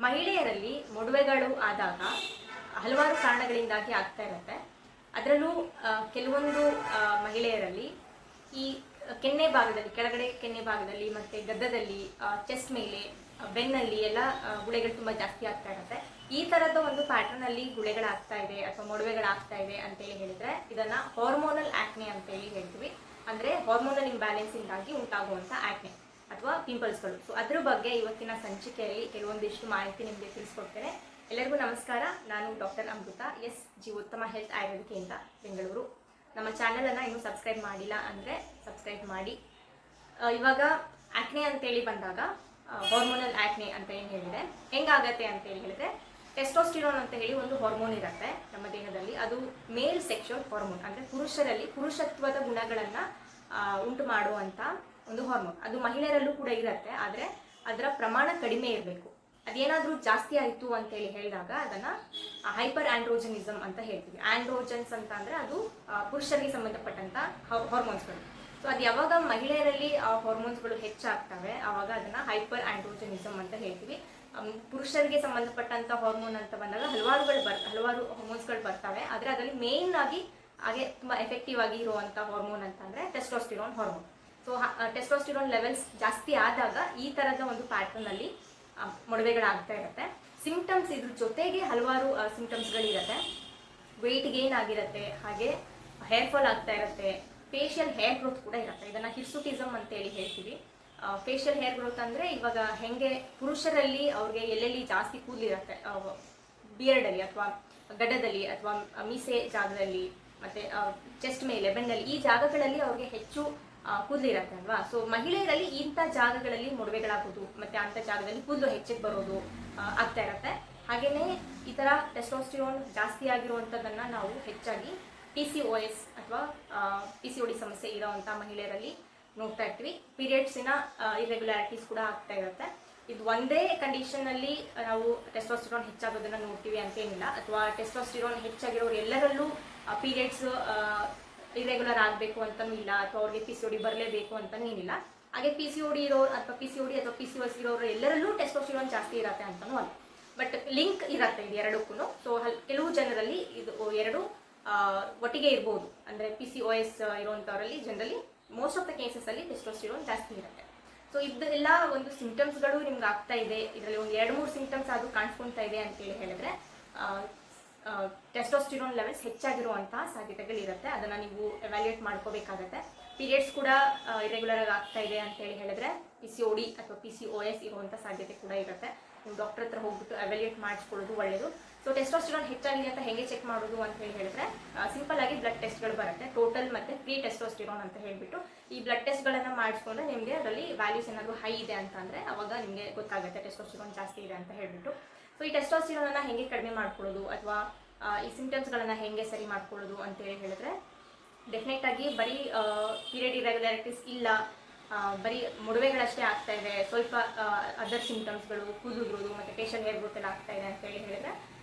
ಮಹಿಳೆಯರಲ್ಲಿ ಮೊಡವೆಗಳು ಆದಾಗ ಹಲವಾರು ಕಾರಣಗಳಿಂದಾಗಿ ಆಗ್ತಾ ಇರುತ್ತೆ. ಅದರಲ್ಲೂ ಕೆಲವೊಂದು ಮಹಿಳೆಯರಲ್ಲಿ ಈ ಕೆನ್ನೆ ಭಾಗದಲ್ಲಿ, ಕೆಳಗಡೆ ಕೆನ್ನೆ ಭಾಗದಲ್ಲಿ ಮತ್ತು ಗದ್ದದಲ್ಲಿ, ಚೆಸ್ಟ್ ಮೇಲೆ, ಬೆನ್ನಲ್ಲಿ ಎಲ್ಲ ಗುಳೆಗಳು ತುಂಬ ಜಾಸ್ತಿ ಆಗ್ತಾ ಇರುತ್ತೆ. ಈ ಥರದ ಒಂದು ಪ್ಯಾಟರ್ನಲ್ಲಿ ಗುಳೆಗಳಾಗ್ತಾ ಇದೆ ಅಥವಾ ಮೊಡವೆಗಳಾಗ್ತಾ ಇದೆ ಅಂತೇಳಿ ಹೇಳಿದರೆ ಇದನ್ನು ಹಾರ್ಮೋನಲ್ ಆ್ಯಕ್ನೆ ಅಂತೇಳಿ ಹೇಳ್ತೀವಿ. ಅಂದರೆ ಹಾರ್ಮೋನಲ್ ಇಂಬ್ಯಾಲೆನ್ಸಿಂದಾಗಿ ಉಂಟಾಗುವಂಥ ಆ್ಯಕ್ನೆ ಅಥವಾ ಪಿಂಪಲ್ಸ್ಗಳು. ಸೊ ಅದ್ರ ಬಗ್ಗೆ ಇವತ್ತಿನ ಸಂಚಿಕೆಯಲ್ಲಿ ಕೆಲವೊಂದಿಷ್ಟು ಮಾಹಿತಿ ನಿಮಗೆ ತಿಳಿಸ್ಕೊಡ್ತೇನೆ. ಎಲ್ಲರಿಗೂ ನಮಸ್ಕಾರ. ನಾನು ಡಾಕ್ಟರ್ ಅಮೃತ, ಎಸ್ ಜೀವೋತ್ತಮ ಹೆಲ್ತ್ ಆಯುರ್ವೇದಿಕೆಯಿಂದ ಬೆಂಗಳೂರು. ನಮ್ಮ ಚಾನಲನ್ನು ಇನ್ನೂ ಸಬ್ಸ್ಕ್ರೈಬ್ ಮಾಡಿಲ್ಲ ಅಂದರೆ ಸಬ್ಸ್ಕ್ರೈಬ್ ಮಾಡಿ. ಇವಾಗ ಆ್ಯಕ್ನೆ ಅಂತೇಳಿ ಬಂದಾಗ ಹಾರ್ಮೋನಲ್ ಆ್ಯಕ್ನೆ ಅಂತ ಏನು ಹೇಳಿದೆ, ಹೆಂಗಾಗತ್ತೆ ಅಂತೇಳಿ ಹೇಳಿದ್ರೆ, ಟೆಸ್ಟೋಸ್ಟಿರೋನ್ ಅಂತ ಹೇಳಿ ಒಂದು ಹಾರ್ಮೋನ್ ಇರುತ್ತೆ ನಮ್ಮ ದೇಹದಲ್ಲಿ. ಅದು ಮೇಲ್ ಸೆಕ್ಷುವಲ್ ಹಾರ್ಮೋನ್, ಅಂದರೆ ಪುರುಷರಲ್ಲಿ ಪುರುಷತ್ವದ ಗುಣಗಳನ್ನು ಉಂಟು ಮಾಡುವಂಥ ಒಂದು ಹಾರ್ಮೋನ್. ಅದು ಮಹಿಳೆಯರಲ್ಲೂ ಕೂಡ ಇರುತ್ತೆ, ಆದರೆ ಅದರ ಪ್ರಮಾಣ ಕಡಿಮೆ ಇರಬೇಕು. ಅದೇನಾದರೂ ಜಾಸ್ತಿ ಆಯಿತು ಅಂತೇಳಿ ಹೇಳಿದಾಗ ಅದನ್ನು ಹೈಪರ್ ಆಂಡ್ರೋಜನಿಸಮ್ ಅಂತ ಹೇಳ್ತೀವಿ. ಆಂಡ್ರೋಜನ್ಸ್ ಅಂತ ಅಂದರೆ ಅದು ಪುರುಷರಿಗೆ ಸಂಬಂಧಪಟ್ಟಂಥ ಹಾರ್ಮೋನ್ಸ್ಗಳು. ಸೊ ಅದು ಯಾವಾಗ ಮಹಿಳೆಯರಲ್ಲಿ ಆ ಹಾರ್ಮೋನ್ಸ್ಗಳು ಹೆಚ್ಚಾಗ್ತವೆ ಆವಾಗ ಅದನ್ನು ಹೈಪರ್ ಆಂಡ್ರೋಜನಿಸಮ್ ಅಂತ ಹೇಳ್ತೀವಿ. ಪುರುಷರಿಗೆ ಸಂಬಂಧಪಟ್ಟಂಥ ಹಾರ್ಮೋನ್ ಅಂತ ಬಂದಾಗ ಹಲವಾರು ಹಾರ್ಮೋನ್ಸ್ಗಳು ಬರ್ತವೆ, ಆದರೆ ಅದರಲ್ಲಿ ಮೇನ್ ಆಗಿ ಹಾಗೆ ತುಂಬ ಎಫೆಕ್ಟಿವ್ ಆಗಿ ಇರುವಂಥ ಹಾರ್ಮೋನ್ ಅಂತಂದರೆ testosterone hormone. So testosterone levels ಜಾಸ್ತಿ ಆದಾಗ ಈ ಥರದ ಒಂದು ಪ್ಯಾಟರ್ನಲ್ಲಿ ಮೊಡವೆಗಳಾಗ್ತಾ ಇರುತ್ತೆ. ಸಿಂಪ್ಟಮ್ಸ್ ಇದ್ರ ಜೊತೆಗೆ ಹಲವಾರು ಸಿಂಪ್ಟಮ್ಸ್ಗಳಿರುತ್ತೆ. ವೆಯ್ಟ್ ಗೇನ್ ಆಗಿರುತ್ತೆ, ಹಾಗೆ ಹೇರ್ ಫಾಲ್ ಆಗ್ತಾ ಇರುತ್ತೆ, ಫೇಶಿಯಲ್ ಹೇರ್ ಗ್ರೋತ್ ಕೂಡ ಇರುತ್ತೆ. ಇದನ್ನು ಹಿರ್ಸುಟಿಸಮ್ ಅಂತೇಳಿ ಹೇಳ್ತೀವಿ. ಫೇಶಿಯಲ್ ಹೇರ್ ಗ್ರೋತ್ ಅಂದರೆ ಇವಾಗ ಹೆಂಗೆ ಪುರುಷರಲ್ಲಿ ಅವ್ರಿಗೆ ಎಲ್ಲೆಲ್ಲಿ ಜಾಸ್ತಿ ಕೂದಲಿರುತ್ತೆ, ಬಿಯರ್ಡಲ್ಲಿ ಅಥವಾ ಗಡ್ಡದಲ್ಲಿ ಅಥವಾ ಮೀಸೆ ಜಾಗದಲ್ಲಿ ಮತ್ತು ಚೆಸ್ಟ್ ಮೇಲೆ, ಬೆನ್ನಲ್ಲಿ, ಈ ಜಾಗಗಳಲ್ಲಿ ಅವ್ರಿಗೆ ಹೆಚ್ಚು ಕೂದಲಿರುತ್ತೆ ಅಲ್ವಾ. ಸೊ ಮಹಿಳೆಯರಲ್ಲಿ ಇಂಥ ಜಾಗಗಳಲ್ಲಿ ಮೊಡವೆಗಳಾಗೋದು ಮತ್ತು ಅಂಥ ಜಾಗದಲ್ಲಿ ಕೂದಲು ಹೆಚ್ಚಿಗೆ ಬರೋದು ಆಗ್ತಾ ಇರುತ್ತೆ. ಹಾಗೆಯೇ ಈ ಥರ ಟೆಸ್ಟೋಸ್ಟಿರೋನ್ ಜಾಸ್ತಿ ಆಗಿರುವಂಥದ್ದನ್ನು ನಾವು ಹೆಚ್ಚಾಗಿ PCOS ಅಥವಾ PCOD ಸಮಸ್ಯೆ ಇರೋವಂಥ ಮಹಿಳೆಯರಲ್ಲಿ ನೋಡ್ತಾ ಇರ್ತೀವಿ. ಪೀರಿಯಡ್ಸಿನ ಇರೆಗ್ಯುಲಾರಿಟೀಸ್ ಕೂಡ ಆಗ್ತಾ ಇರುತ್ತೆ. ಇದು ಒಂದೇ ಕಂಡೀಷನಲ್ಲಿ ನಾವು ಟೆಸ್ಟೋಸ್ಟಿರೋನ್ ಹೆಚ್ಚಾಗೋದನ್ನು ನೋಡ್ತೀವಿ ಅಂತೇನಿಲ್ಲ, ಅಥವಾ ಟೆಸ್ಟೋಸ್ಟಿರೋನ್ ಹೆಚ್ಚಾಗಿರೋರು ಎಲ್ಲರಲ್ಲೂ ಪೀರಿಯಡ್ಸ್ ಇರೆಗ್ಯುಲರ್ ಆಗಬೇಕು ಅಂತಲೂ ಇಲ್ಲ, ಅಥವಾ ಅವ್ರಿಗೆ PCOD ಬರಲೇಬೇಕು ಅಂತಲೂ ಏನಿಲ್ಲ. ಹಾಗೆ PCOD ಇರೋರು ಅಥವಾ PCOD ಅಥವಾ PCOS ಇರೋರು ಎಲ್ಲರಲ್ಲೂ ಟೆಸ್ಟೋಸ್ಟಿರೋನ್ ಜಾಸ್ತಿ ಇರುತ್ತೆ ಅಂತಲೂ ಅಲ್ಲ, ಬಟ್ ಲಿಂಕ್ ಇರುತ್ತೆ ಇದು ಎರಡಕ್ಕೂ. ಸೊ ಕೆಲವು ಜನರಲ್ಲಿ ಇದು ಎರಡು ಒಟ್ಟಿಗೆ ಇರ್ಬೋದು. ಅಂದರೆ PCOS ಇರುವಂಥವರಲ್ಲಿ ಜನರಲಿ ಮೋಸ್ಟ್ ಆಫ್ ದ ಕೇಸಸಲ್ಲಿ ಟೆಸ್ಟೋಸ್ಟಿರೋನ್ ಜಾಸ್ತಿ ಇರುತ್ತೆ. ಸೊ ಇದೆಲ್ಲ ಒಂದು ಸಿಂಪ್ಟಮ್ಸ್ಗಳು ನಿಮ್ಗೆ ಆಗ್ತಾ ಇದೆ, ಇದರಲ್ಲಿ ಒಂದು 2-3 ಸಿಂಪ್ಟಮ್ಸ್ ಅದು ಕಾಣಿಸ್ಕೊಳ್ತಾ ಇದೆ ಅಂತೇಳಿ ಹೇಳಿದ್ರೆ ಟೆಸ್ಟೋಸ್ಟಿರೋನ್ ಲೆವೆಲ್ಸ್ ಹೆಚ್ಚಾಗಿರುವಂತಹ ಸಾಧ್ಯತೆಗಳಿರುತ್ತೆ. ಅದನ್ನು ನೀವು ಎವ್ಯಾಲ್ಯೂಯೇಟ್ ಮಾಡ್ಕೋಬೇಕಾಗತ್ತೆ. ಪೀರಿಯಡ್ಸ್ ಕೂಡ ಇರೆಗ್ಯುಲರ್ ಆಗಿ ಆಗ್ತಾ ಇದೆ ಅಂತೇಳಿ ಹೇಳಿದ್ರೆ PCOD ಅಥವಾ PCOS ಇರುವಂಥ ಸಾಧ್ಯತೆ ಕೂಡ ಇರುತ್ತೆ. ನೀವು ಡಾಕ್ಟರ್ ಹತ್ರ ಹೋಗ್ಬಿಟ್ಟು ಎವ್ಯಾಲ್ಯೂಯೇಟ್ ಮಾಡಿಸ್ಕೊಳ್ಳೋದು ಒಳ್ಳೆಯದು. ಸೊ ಟೆಸ್ಟೋಸ್ಟಿರೋನ್ ಹೆಚ್ಚಾಗಿದೆ ಅಂತ ಹೇಗೆ ಚೆಕ್ ಮಾಡೋದು ಅಂತ ಹೇಳಿದ್ರೆ ಸಿಂಪಲ್ ಆಗಿ ಬ್ಲಡ್ ಟೆಸ್ಟ್ಗಳು ಬರುತ್ತೆ, ಟೋಟಲ್ ಮತ್ತು ಫ್ರೀ ಟೆಸ್ಟೋಸ್ಟಿರೋನ್ ಅಂತ ಹೇಳಿಬಿಟ್ಟು. ಈ ಬ್ಲಡ್ ಟೆಸ್ಟ್ಗಳನ್ನು ಮಾಡಿಸ್ಕೊಂಡ್ರೆ ನಿಮಗೆ ಅದರಲ್ಲಿ ವ್ಯಾಲ್ಯೂಸ್ ಏನಾದರೂ ಹೈ ಇದೆ ಅಂತಂದರೆ ಅವಾಗ ನಿಮಗೆ ಗೊತ್ತಾಗುತ್ತೆ ಟೆಸ್ಟೋಸ್ಟಿರೋನ್ ಜಾಸ್ತಿ ಇದೆ ಅಂತ ಹೇಳಿಬಿಟ್ಟು. ಸೊ ಈ ಟೆಸ್ಟೋಸ್ಟಿರೋನನ್ನು ಹೇಗೆ ಕಡಿಮೆ ಮಾಡ್ಕೊಳ್ಳೋದು ಅಥವಾ ಈ ಸಿಂಪ್ಟಮ್ಸ್ಗಳನ್ನು ಹೇಗೆ ಸರಿ ಮಾಡ್ಕೊಳ್ಳೋದು ಅಂತೇಳಿ ಹೇಳಿದ್ರೆ, ಡೆಫಿನೆಟ್ ಆಗಿ ಬರೀ ಪೀರಿಯಡ್ ಇರೆಗ್ಯುಲಾರಿಟೀಸ್ ಇಲ್ಲ, ಬರೀ ಮೊಡವೆಗಳಷ್ಟೇ ಆಗ್ತಾ ಇದೆ, ಸ್ವಲ್ಪ ಅದರ್ ಸಿಂಪ್ಟಮ್ಸ್ಗಳು ಕೂದಲುಗಳು ಮತ್ತು ಫೇಶಿಯಲ್ ಹೇರ್ ಗ್ರೋತ್ ಎಲ್ಲ ಆಗ್ತಾ ಇದೆ ಅಂತೇಳಿ ಹೇಳಿದ್ರೆ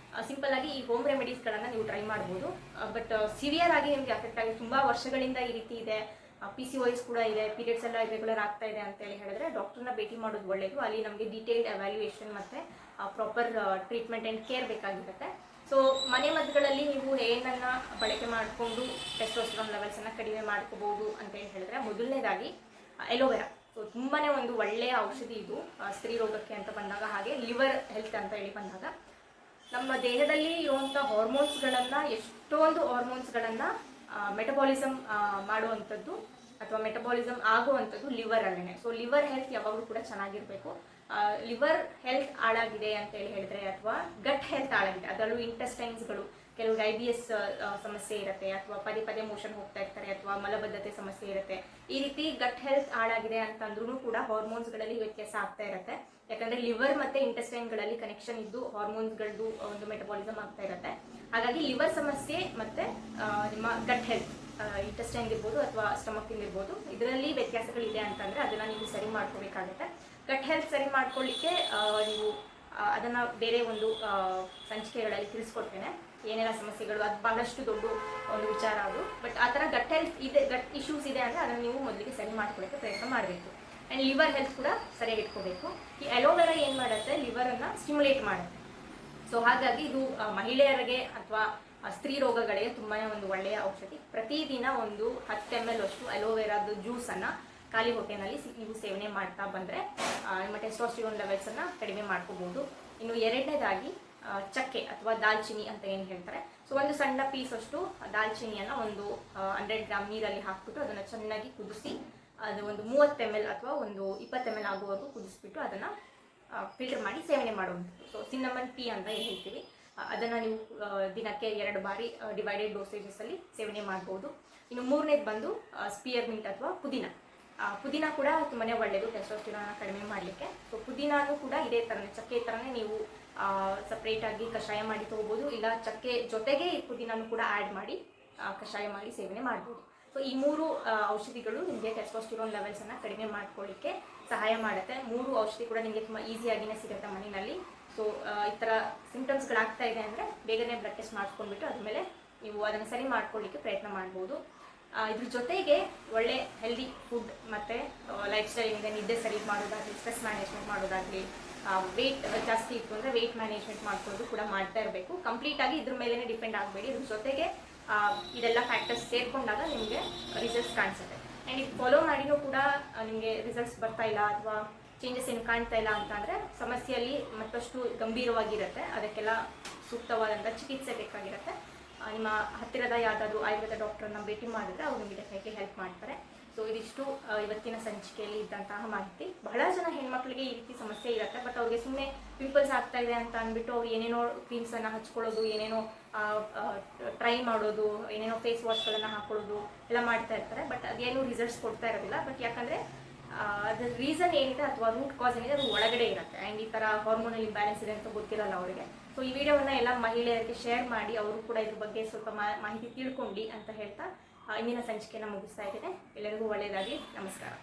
ಸಿಂಪಲ್ ಆಗಿ ಈ ಹೋಮ್ ರೆಮಿಡೀಸ್ಗಳನ್ನು ನೀವು ಟ್ರೈ ಮಾಡ್ಬೋದು. ಬಟ್ ಸಿವಿಯರ್ ಆಗಿ ನಿಮಗೆ ಅಫೆಕ್ಟ್ ಆಗಿ ತುಂಬ ವರ್ಷಗಳಿಂದ ಈ ರೀತಿ ಇದೆ, PCOS ಕೂಡ ಇದೆ, ಪೀರಿಯಡ್ಸ್ ಎಲ್ಲ ಇರೆಗ್ಯುಲರ್ ಆಗ್ತಾ ಇದೆ ಅಂತೇಳಿ ಹೇಳಿದ್ರೆ ಡಾಕ್ಟರ್ನ ಭೇಟಿ ಮಾಡೋದು ಒಳ್ಳೆಯದು. ಅಲ್ಲಿ ನಮಗೆ ಡೀಟೇಲ್ಡ್ ಎವ್ಯಾಲ್ಯೂಯೇಷನ್ ಮತ್ತು ಪ್ರಾಪರ್ ಟ್ರೀಟ್ಮೆಂಟ್ ಆ್ಯಂಡ್ ಕೇರ್ ಬೇಕಾಗಿರುತ್ತೆ. ಸೊ ಮನೆ ಮದ್ದುಗಳಲ್ಲಿ ನೀವು ಏನನ್ನು ಬಳಕೆ ಮಾಡಿಕೊಂಡು ಟೆಸ್ಟೋಸ್ಟಿರೋನ್ ಲೆವೆಲ್ಸನ್ನು ಕಡಿಮೆ ಮಾಡ್ಕೋಬೋದು ಅಂತೇಳಿ ಹೇಳಿದ್ರೆ, ಮೊದಲನೇದಾಗಿ ಎಲೋವೆರಾ. ಸೊ ತುಂಬಾ ಒಂದು ಒಳ್ಳೆಯ ಔಷಧಿ ಇದು ಸ್ತ್ರೀ ರೋಗಕ್ಕೆ ಅಂತ ಬಂದಾಗ, ಹಾಗೆ ಲಿವರ್ ಹೆಲ್ತ್ ಅಂತ ಹೇಳಿ ಬಂದಾಗ ನಮ್ಮ ದೇಹದಲ್ಲಿ ಇರುವಂಥ ಹಾರ್ಮೋನ್ಸ್ಗಳನ್ನು, ಎಷ್ಟೊಂದು ಹಾರ್ಮೋನ್ಸ್ಗಳನ್ನು ಮೆಟಬಾಲಿಸಮ್ ಮಾಡುವಂಥದ್ದು ಅಥವಾ ಮೆಟಬಾಲಿಸಮ್ ಆಗುವಂಥದ್ದು ಲಿವರಲ್ಲೇ. ಸೊ ಲಿವರ್ ಹೆಲ್ತ್ ಯಾವಾಗಲೂ ಕೂಡ ಚೆನ್ನಾಗಿರಬೇಕು. ಲಿವರ್ ಹೆಲ್ತ್ ಹಾಳಾಗಿದೆ ಅಂತೇಳಿ ಹೇಳಿದ್ರೆ ಅಥವಾ ಗಟ್ ಹೆಲ್ತ್ ಹಾಳಾಗಿದೆ, ಅದರಲ್ಲೂ ಇಂಟೆಸ್ಟೈನ್ಸ್ಗಳು, ಕೆಲವು IBS ಸಮಸ್ಯೆ ಇರುತ್ತೆ, ಅಥವಾ ಪದೇ ಮೋಷನ್ ಹೋಗ್ತಾ ಇರ್ತಾರೆ, ಅಥವಾ ಮಲಬದ್ಧತೆ ಸಮಸ್ಯೆ ಇರುತ್ತೆ. ಈ ರೀತಿ ಗಟ್ ಹೆಲ್ತ್ ಹಾಳಾಗಿದೆ ಅಂತಂದ್ರೂ ಕೂಡ ಹಾರ್ಮೋನ್ಸ್ಗಳಲ್ಲಿ ವ್ಯತ್ಯಾಸ ಆಗ್ತಾ ಇರುತ್ತೆ. ಯಾಕಂದರೆ ಲಿವರ್ ಮತ್ತು ಇಂಟೆಸ್ಟೈನ್ಗಳಲ್ಲಿ ಕನೆಕ್ಷನ್ ಇದ್ದು ಹಾರ್ಮೋನ್ಸ್ಗಳದ್ದು ಒಂದು ಮೆಟಬಾಲಿಸಮ್ ಆಗ್ತಾ ಇರುತ್ತೆ. ಹಾಗಾಗಿ ಲಿವರ್ ಸಮಸ್ಯೆ ಮತ್ತು ನಿಮ್ಮ ಗಟ್ ಹೆಲ್ತ್, ಇಂಟೆಸ್ಟೈನ್ ಇರ್ಬೋದು ಅಥವಾ ಸ್ಟಮಕ್ ಇರ್ಬೋದು, ಇದರಲ್ಲಿ ವ್ಯತ್ಯಾಸಗಳಿದೆ ಅಂತಂದರೆ ಅದನ್ನು ನೀವು ಸರಿ ಮಾಡ್ಕೋಬೇಕಾಗುತ್ತೆ. ಗಟ್ ಹೆಲ್ತ್ ಸರಿ ಮಾಡ್ಕೊಳ್ಳಿಕ್ಕೆ ನೀವು ಅದನ್ನು ಬೇರೆ ಒಂದು ಸಂಚಿಕೆಗಳಲ್ಲಿ ತಿಳಿಸ್ಕೊಡ್ತೇನೆ, ಏನೆಲ್ಲ ಸಮಸ್ಯೆಗಳು, ಅದು ಬಹಳಷ್ಟು ದೊಡ್ಡ ಒಂದು ವಿಚಾರ ಅದು. ಬಟ್ ಆ ಥರ ಗಟ್ ಹೆಲ್ತ್ ಇದೆ, ಗಟ್ ಇಶ್ಯೂಸ್ ಇದೆ ಅಂದರೆ ಅದನ್ನು ನೀವು ಮೊದಲಿಗೆ ಸರಿ ಮಾಡ್ಕೊಳ್ಳೋಕ್ಕೆ ಪ್ರಯತ್ನ ಮಾಡಬೇಕು. ಆ್ಯಂಡ್ ಲಿವರ್ ಹೆಲ್ತ್ ಕೂಡ ಸರಿಯಾಗಿ ಇಟ್ಕೋಬೇಕು. ಈ ಅಲೋವೆರಾ ಏನು ಮಾಡುತ್ತೆ, ಲಿವರನ್ನು ಸ್ಟಿಮ್ಯುಲೇಟ್ ಮಾಡುತ್ತೆ. ಸೊ ಹಾಗಾಗಿ ಇದು ಮಹಿಳೆಯರಿಗೆ ಅಥವಾ ಸ್ತ್ರೀ ರೋಗಗಳಿಗೆ ತುಂಬಾ ಒಂದು ಒಳ್ಳೆಯ ಔಷಧಿ. ಪ್ರತಿದಿನ ಒಂದು 10 ml ಅಷ್ಟು ಅಲೋವೆರಾದ ಜ್ಯೂಸನ್ನು ಖಾಲಿ ಹೊಟ್ಟೆನಲ್ಲಿ ನೀವು ಸೇವನೆ ಮಾಡ್ತಾ ಬಂದರೆ ನಿಮ್ಮ ಟೆಸ್ಟೋಸ್ಟಿರೋನ್ ಲೆವೆಲ್ಸನ್ನು ಕಡಿಮೆ ಮಾಡ್ಕೋಬಹುದು. ಇನ್ನು ಎರಡನೇದಾಗಿ ಚಕ್ಕೆ ಅಥವಾ ದಾಲ್ಚಿನ್ನಿ ಅಂತ ಏನು ಹೇಳ್ತಾರೆ. ಸೊ ಒಂದು ಸಣ್ಣ ಪೀಸ್ ಅಷ್ಟು ದಾಲ್ಚಿನ್ನಿಯನ್ನು ಒಂದು 100 ಗ್ರಾಮ್ ನೀರಲ್ಲಿ ಹಾಕ್ಬಿಟ್ಟು ಅದನ್ನು ಚೆನ್ನಾಗಿ ಕುದಿಸಿ, ಅದು ಒಂದು 30 ml ಅಥವಾ ಒಂದು 20 ml ಆಗುವವರೆಗೂ ಕುದಿಸ್ಬಿಟ್ಟು ಅದನ್ನು ಫಿಲ್ಟರ್ ಮಾಡಿ ಸೇವನೆ ಮಾಡುವಂಥದ್ದು. ಸೊ ಸಿನ್ನಮನ್ ಟೀ ಅಂತ ಏನು ಹೇಳ್ತೀವಿ, ಅದನ್ನು ನೀವು ದಿನಕ್ಕೆ 2 ಬಾರಿ ಡಿವೈಡೆಡ್ ಡೋಸೇಜಸಲ್ಲಿ ಸೇವನೆ ಮಾಡ್ಬೋದು. ಇನ್ನು ಮೂರನೇದು ಬಂದು ಸ್ಪಿಯರ್ ಮಿಂಟ್ ಅಥವಾ ಪುದೀನ ಕೂಡ ತುಂಬಾ ಒಳ್ಳೆಯದು ಟೆಸ್ಟೋಸ್ಟಿರೋನ್ ಕಡಿಮೆ ಮಾಡಲಿಕ್ಕೆ. ಸೊ ಪುದೀನಾನು ಕೂಡ ಇದೇ ಥರನೇ, ಚಕ್ಕೆ ಥರನೇ ನೀವು ಸಪ್ರೇಟಾಗಿ ಕಷಾಯ ಮಾಡಿ ತೊಗೋಬೋದು, ಇಲ್ಲ ಚಕ್ಕೆ ಜೊತೆಗೆ ಈ ಪುದೀನಾನು ಕೂಡ ಆ್ಯಡ್ ಮಾಡಿ ಕಷಾಯ ಮಾಡಿ ಸೇವನೆ ಮಾಡ್ಬೋದು. ಸೊ ಈ 3 ಔಷಧಿಗಳು ನಿಮಗೆ ಟೆಸ್ಟೋಸ್ಟಿರೋನ್ ಲೆವೆಲ್ಸನ್ನು ಕಡಿಮೆ ಮಾಡ್ಕೊಳ್ಳಿಕ್ಕೆ ಸಹಾಯ ಮಾಡುತ್ತೆ. 3 ಔಷಧಿ ಕೂಡ ನಿಮಗೆ ತುಂಬ ಈಸಿಯಾಗಿಯೇ ಸಿಗುತ್ತೆ ಮನೆಯಲ್ಲಿ. ಸೊ ಈ ಥರ ಸಿಂಪ್ಟಮ್ಸ್ಗಳಾಗ್ತಾ ಇದೆ ಅಂದರೆ ಬೇಗನೆ ಬ್ಲಡ್ ಟೆಸ್ಟ್ ಮಾಡಿಸ್ಕೊಂಡ್ಬಿಟ್ಟು ಅದ್ಮೇಲೆ ನೀವು ಅದನ್ನು ಸರಿ ಮಾಡ್ಕೊಳ್ಳಿಕ್ಕೆ ಪ್ರಯತ್ನ ಮಾಡ್ಬೋದು. ಇದ್ರ ಜೊತೆಗೆ ಒಳ್ಳೆ ಹೆಲ್ದಿ ಫುಡ್ ಮತ್ತು ಲೈಫ್ ಸ್ಟೈಲಿಂದ ನಿದ್ದೆ ಸರಿ ಮಾಡೋದಾಗಲಿ, ಸ್ಟ್ರೆಸ್ ಮ್ಯಾನೇಜ್ಮೆಂಟ್ ಮಾಡೋದಾಗಲಿ, ವೆಯ್ಟ್ ಜಾಸ್ತಿ ಇತ್ತು ಅಂದರೆ ವೆಯ್ಟ್ ಮ್ಯಾನೇಜ್ಮೆಂಟ್ ಮಾಡ್ಕೊಳ್ಳೋದು ಕೂಡ ಮಾಡ್ತಾ ಇರಬೇಕು. ಕಂಪ್ಲೀಟಾಗಿ ಇದ್ರ ಮೇಲೇ ಡಿಪೆಂಡ್ ಆಗಬೇಡಿ. ಇದ್ರ ಜೊತೆಗೆ ಇದೆಲ್ಲ ಫ್ಯಾಕ್ಟರ್ಸ್ ಸೇರಿಕೊಂಡಾಗ ನಿಮಗೆ ರಿಸಲ್ಟ್ಸ್ ಕಾಣಿಸುತ್ತೆ. ಆ್ಯಂಡ್ ಇದು ಫಾಲೋ ಮಾಡಿನೂ ಕೂಡ ನಿಮಗೆ ರಿಸಲ್ಟ್ಸ್ ಬರ್ತಾ ಇಲ್ಲ ಅಥವಾ ಚೇಂಜಸ್ ಏನು ಕಾಣ್ತಾ ಇಲ್ಲ ಅಂತಂದರೆ ಸಮಸ್ಯೆಯಲ್ಲಿ ಮತ್ತಷ್ಟು ಗಂಭೀರವಾಗಿರುತ್ತೆ. ಅದಕ್ಕೆಲ್ಲ ಸೂಕ್ತವಾದಂಥ ಚಿಕಿತ್ಸೆ ಬೇಕಾಗಿರುತ್ತೆ. ನಿಮ್ಮ ಹತ್ತಿರದ ಯಾವುದಾದ್ರೂ ಆಯುರ್ವೇದ ಡಾಕ್ಟರನ್ನ ಭೇಟಿ ಮಾಡಿದ್ರೆ ಅವರು ನಿಮಗೆ ಡೆಫಿನೆಟ್ಲಿ ಹೆಲ್ಪ್ ಮಾಡ್ತಾರೆ. ಸೊ ಇದಿಷ್ಟು ಇವತ್ತಿನ ಸಂಚಿಕೆಯಲ್ಲಿ ಇದ್ದಂತಹ ಮಾಹಿತಿ. ಬಹಳ ಜನ ಹೆಣ್ಮಕ್ಳಿಗೆ ಈ ರೀತಿ ಸಮಸ್ಯೆ ಇರುತ್ತೆ, ಬಟ್ ಅವ್ರಿಗೆ ಸುಮ್ಮನೆ ಪಿಂಪಲ್ಸ್ ಆಗ್ತಾ ಇದೆ ಅಂತ ಅಂದ್ಬಿಟ್ಟು ಅವ್ರು ಏನೇನೋ ಕ್ರೀಮ್ಸನ್ನು ಹಚ್ಕೊಳ್ಳೋದು, ಏನೇನೋ ಟ್ರೈ ಮಾಡೋದು, ಏನೇನೋ ಫೇಸ್ ವಾಶ್ಗಳನ್ನು ಹಾಕೊಳ್ಳೋದು ಎಲ್ಲ ಮಾಡ್ತಾ ಇರ್ತಾರೆ. ಬಟ್ ಅದೇನು ರಿಸಲ್ಟ್ಸ್ ಕೊಡ್ತಾ ಇರೋದಿಲ್ಲ. ಬಟ್ ಯಾಕಂದರೆ ಅದ್ರ ರೀಸನ್ ಏನಿದೆ ಅಥವಾ ರೂಟ್ ಕಾಸ್ ಏನಿದೆ ಅದು ಒಳಗಡೆ ಇರುತ್ತೆ. ಆ್ಯಂಡ್ ಈ ಥರ ಹಾರ್ಮೋನಲ್ ಇಂಬ್ಯಾಲೆನ್ಸ್ ಇದೆ ಅಂತ ಗೊತ್ತಿರಲ್ಲ ಅವರಿಗೆ. ಸೊ ಈ ವಿಡಿಯೋವನ್ನು ಎಲ್ಲ ಮಹಿಳೆಯರಿಗೆ ಶೇರ್ ಮಾಡಿ ಅವರು ಕೂಡ ಇದ್ರ ಬಗ್ಗೆ ಸ್ವಲ್ಪ ಮಾಹಿತಿ ತಿಳ್ಕೊಂಡು ಅಂತ ಹೇಳ್ತಾ ಇಂದಿನ ಸಂಚಿಕೆಯನ್ನು ಮುಗಿಸ್ತಾ ಇದ್ದೇನೆ. ಎಲ್ಲರಿಗೂ ಒಳ್ಳೆಯದಾಗಲಿ. ನಮಸ್ಕಾರ.